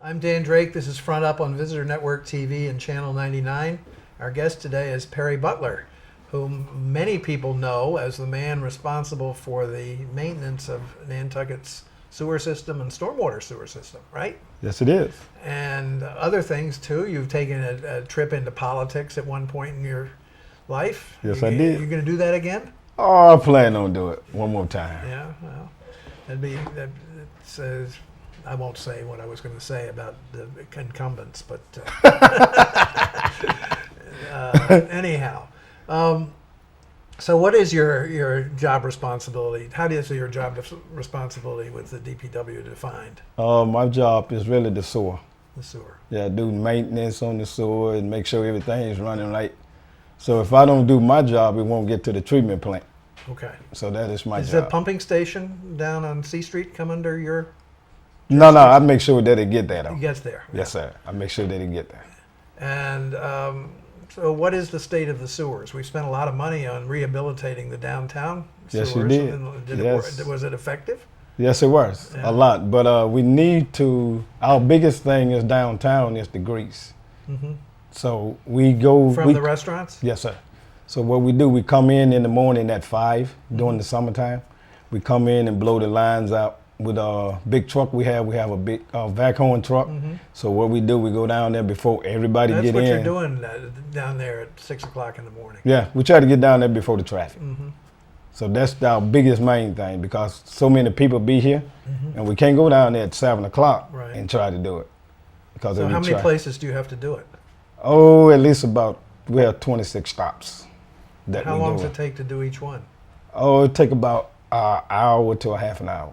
I'm Dan Drake. This is Front Up on Visitor Network TV and Channel 99. Our guest today is Perry Butler, whom many people know as the man responsible for the maintenance of Nantucket's sewer system and stormwater sewer system, right? Yes, it is. And other things too. You've taken a trip into politics at one point in your life. Yes, I did. You're going to do that again? Oh, I plan on doing it one more time. Yeah, well, I won't say what I was going to say about the incumbents, but anyhow. So what is your job responsibility? How is your job responsibility with the DPW defined? My job is really the sewer. The sewer. Yeah, do maintenance on the sewer and make sure everything is running right. So if I don't do my job, it won't get to the treatment plant. Okay. So that is my job. Does the pumping station down on C Street come under your? No, I make sure that it get there though. It gets there. Yes, sir. I make sure that it get there. And so what is the state of the sewers? We spent a lot of money on rehabilitating the downtown sewers. Yes, you did. Yes. Was it effective? Yes, it was. Yeah. A lot. But we need to, our biggest thing is downtown is the grease. Mm-hmm. So we go. From the restaurants? Yes, sir. So what we do, we come in the morning at 5 during the summertime. We come in and blow the lines out with a big truck we have. We have a big vacuum truck. Mm-hmm. So what we do, we go down there before everybody get in. That's what you're doing down there at 6 o'clock in the morning. Yeah, we try to get down there before the traffic. Mm-hmm. So that's our biggest main thing because so many people be here, and we can't go down there at 7 o'clock and try to do it. Because so how many places do you have to do it? Oh, at least we have 26 stops. How long does it take to do each one? Oh, it take about an hour to a half an hour.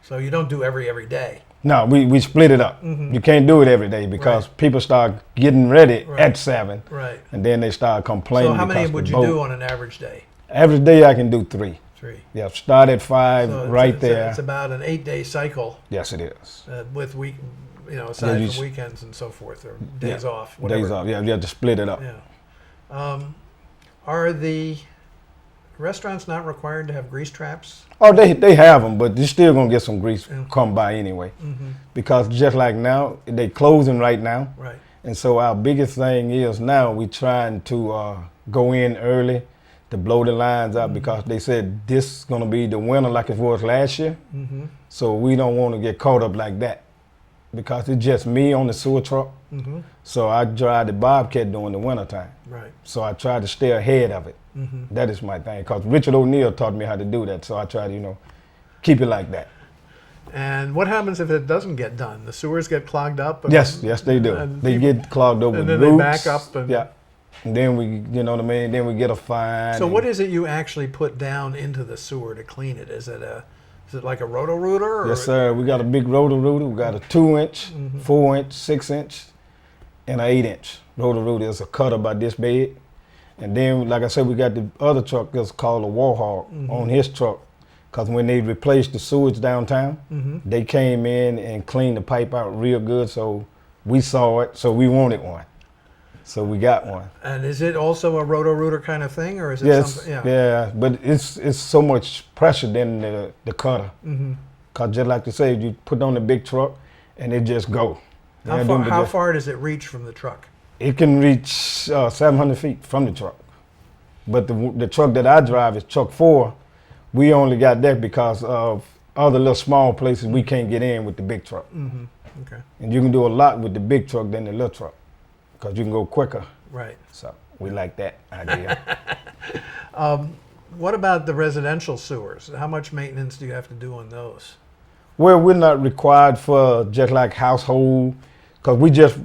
So you don't do every day? No, we split it up. Mm-hmm. You can't do it every day because people start getting ready at 7. Right. And then they start complaining. So how many would you do on an average day? Average day I can do 3. 3. Yeah, start at 5 so there. It's about an 8-day cycle. Yes, it is. With aside from weekends and so forth, or days off. Whatever. Days off. Yeah, you have to split it up. Yeah. Are the restaurants not required to have grease traps? Oh, they have them, but you're still gonna get some grease come by anyway. Mm-hmm. Because just like now, they closing right now. Right. And so our biggest thing is now we trying to go in early to blow the lines out because they said this is gonna be the winter like it was last year. Mm-hmm. So we don't want to get caught up like that because it's just me on the sewer truck. Mm-hmm. So I drive the Bobcat during the wintertime. Right. So I try to stay ahead of it. Mm-hmm. That is my thing. Because Richard O'Neill taught me how to do that. So I try to, keep it like that. And what happens if it doesn't get done? The sewers get clogged up? Yes, they do. They get clogged up with roots. And then they back up. And then we, then we get a fine. So what is it you actually put down into the sewer to clean it? Is it like a roto-rooter? Yes, sir. We got a big roto-rooter. We got a 2-inch, 4-inch, 6-inch, and an 8-inch. Roto-rooter is a cutter about this big. And then, like I said, we got the other truck that's called a Warhawk on his truck. Because when they replaced the sewage downtown, they came in and cleaned the pipe out real good. So we saw it, so we wanted one. So we got one. And is it also a roto-rooter kind of thing, or is it something? Yeah, but it's so much pressure than the cutter. Because just like you say, you put on the big truck and it just go. How far does it reach from the truck? It can reach 700 feet from the truck. But the truck that I drive is truck 4. We only got that because of other little small places we can't get in with the big truck. Mm-hmm. Okay. And you can do a lot with the big truck than the little truck because you can go quicker. Right. So we like that idea. What about the residential sewers? How much maintenance do you have to do on those? Well, we're not required for just like household, because we just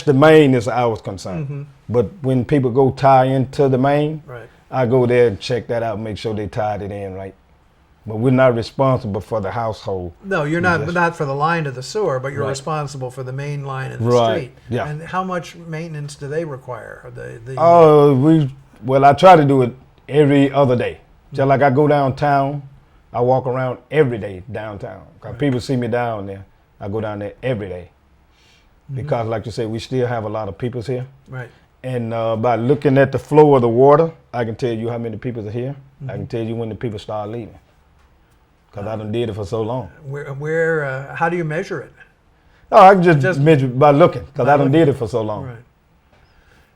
the main is ours concern. But when people go tie into the main, I go there and check that out, make sure they tied it in right. But we're not responsible for the household. No, you're not for the line to the sewer, but you're responsible for the main line in the street. Yeah. And how much maintenance do they require? I try to do it every other day. Just like I go downtown, I walk around every day downtown. Because people see me down there, I go down there every day. Because like you say, we still have a lot of people here. Right. And by looking at the flow of the water, I can tell you how many people are here. I can tell you when the people start leaving. Because I done did it for so long. How do you measure it? Oh, I can just measure by looking, because I done did it for so long.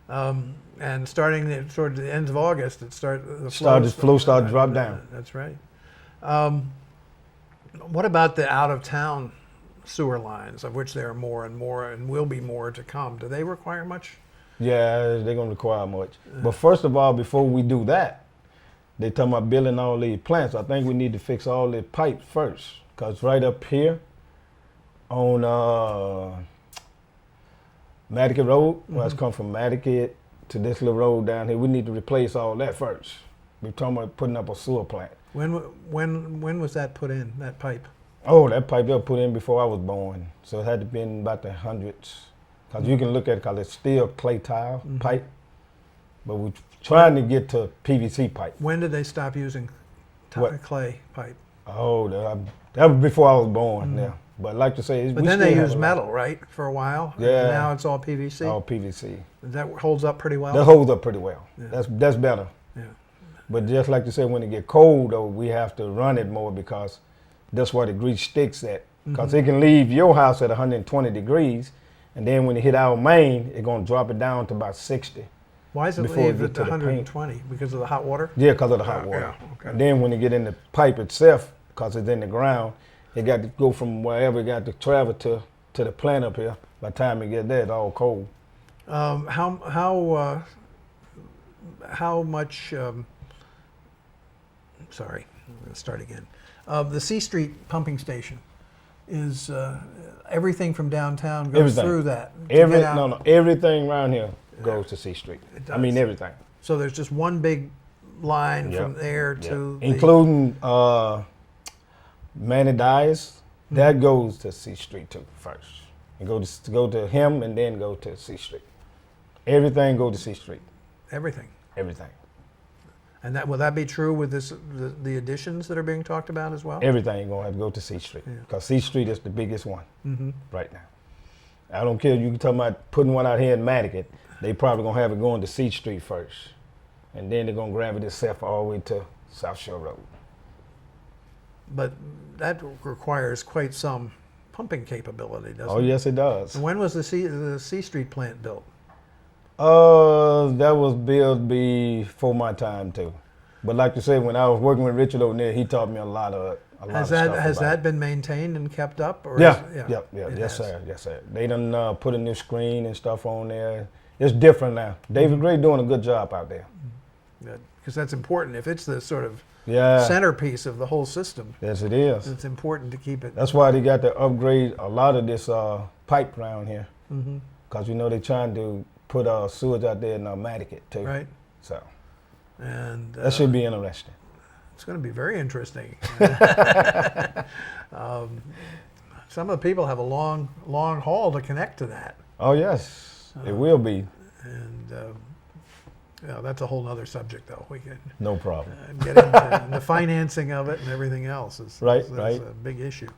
Right. And starting toward the end of August, the flow started to drop down. That's right. What about the out-of-town sewer lines, of which there are more and more and will be more to come? Do they require much? Yeah, they're going to require much. But first of all, before we do that, they talking about building all these plants. I think we need to fix all the pipes first, because right up here on Matticat Road, where it's come from Matticat to this little road down here, we need to replace all that first. We're talking about putting up a sewer plant. When was that put in, that pipe? Oh, that pipe was put in before I was born, so it had to be in about the hundreds. Because you can look at it, because it's still clay tile pipe, but we're trying to get to PVC pipe. When did they stop using clay pipe? Oh, that was before I was born. Yeah, but like to say, but then they used metal, right, for a while. Yeah. And now it's all PVC. All PVC. That holds up pretty well. That holds up pretty well. Yeah. That's better. Yeah. But just like you said, when it get cold, though, we have to run it more, because that's where the grease sticks at. Because it can leave your house at 120 degrees, and then when it hit our main, it's going to drop it down to about 60. Why does it leave at 120? Because of the hot water? Yeah, because of the hot water. Yeah, okay. And then when it get in the pipe itself, because it's in the ground, it got to go from wherever it got to travel to the plant up here. By the time it get there, it's all cold. How much? Sorry, I'm going to start again. The C Street pumping station is everything from downtown goes through that. Everything around here goes to C Street. I mean everything. So there's just one big line from there to including Manny Dyes. That goes to C Street too first. It go to him and then go to C Street. Everything go to C Street. Everything. And will that be true with the additions that are being talked about as well? Everything gonna have to go to C Street, because C Street is the biggest one right now. I don't care if you can talk about putting one out here in Matticat. They probably gonna have it going to C Street first, and then they're gonna grab it itself all the way to South Shore Road. But that requires quite some pumping capability, doesn't it? Oh yes, it does. And when was the C Street plant built? That was built before my time too. But like you said, when I was working with Richard over there, he taught me a lot of stuff. Has that been maintained and kept up? Or yes, sir. They done put a new screen and stuff on there. It's different now. David Gray doing a good job out there. Good, because that's important. If it's the sort of yeah. centerpiece of the whole system. Yes, it is. It's important to keep it. That's why they got to upgrade a lot of this pipe around here. Because you know they're trying to put sewage out there in Matticat too. Right. So. And that should be interesting. It's going to be very interesting. Some of the people have a long haul to connect to that. Oh yes, it will be. And that's a whole other subject, though. We can no problem get into the financing of it and everything else. Is a big issue.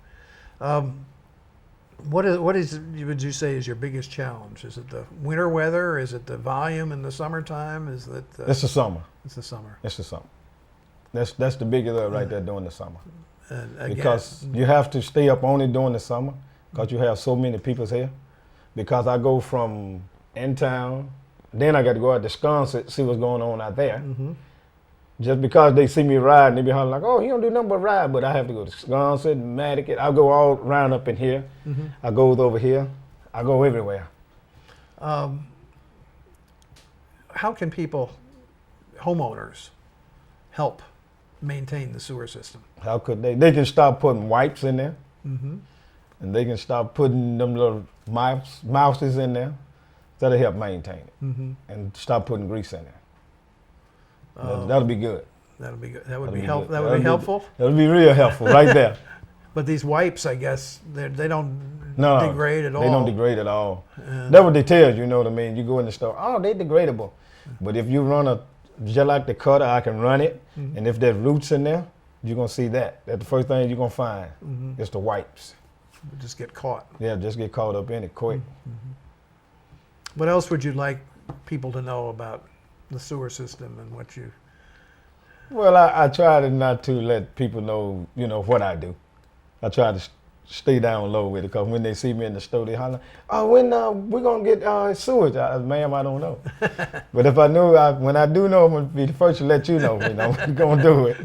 What would you say is your biggest challenge? Is it the winter weather? Is it the volume in the summertime? Is it? It's the summer. It's the summer. It's the summer. That's the biggest right there during the summer. And again, because you have to stay up on it during the summer because you have so many people here. Because I go from in town, then I got to go out to Wisconsin, see what's going on out there. Just because they see me riding, they be hollering like, "Oh, he don't do nothing but ride." But I have to go to Wisconsin, Matticat. I go all around up in here. I go over here. I go everywhere. How can homeowners, help maintain the sewer system? How could they? They can stop putting wipes in there, and they can stop putting them little mouses in there. That'll help maintain it, and stop putting grease in there. That'll be good. That'll be good. That would be helpful. That would be helpful. That'll be real helpful right there. But these wipes, I guess, they don't degrade at all. They don't degrade at all. That's what they tell you. You know what I mean? You go in the store. Oh, they're degradable. But if you run just like the cutter, I can run it, and if there's roots in there, you're gonna see that. That's the first thing you're gonna find. It's the wipes. Just get caught. Yeah, just get caught up in it quick. What else would you like people to know about the sewer system and what you? Well, I try to not to let people know, what I do. I try to stay down low with it, because when they see me in the store, they holler, "Oh, when we gonna get sewage?" Ma'am, I don't know. But if I knew, when I do know, I'm gonna be the first to let you know when I'm gonna do it.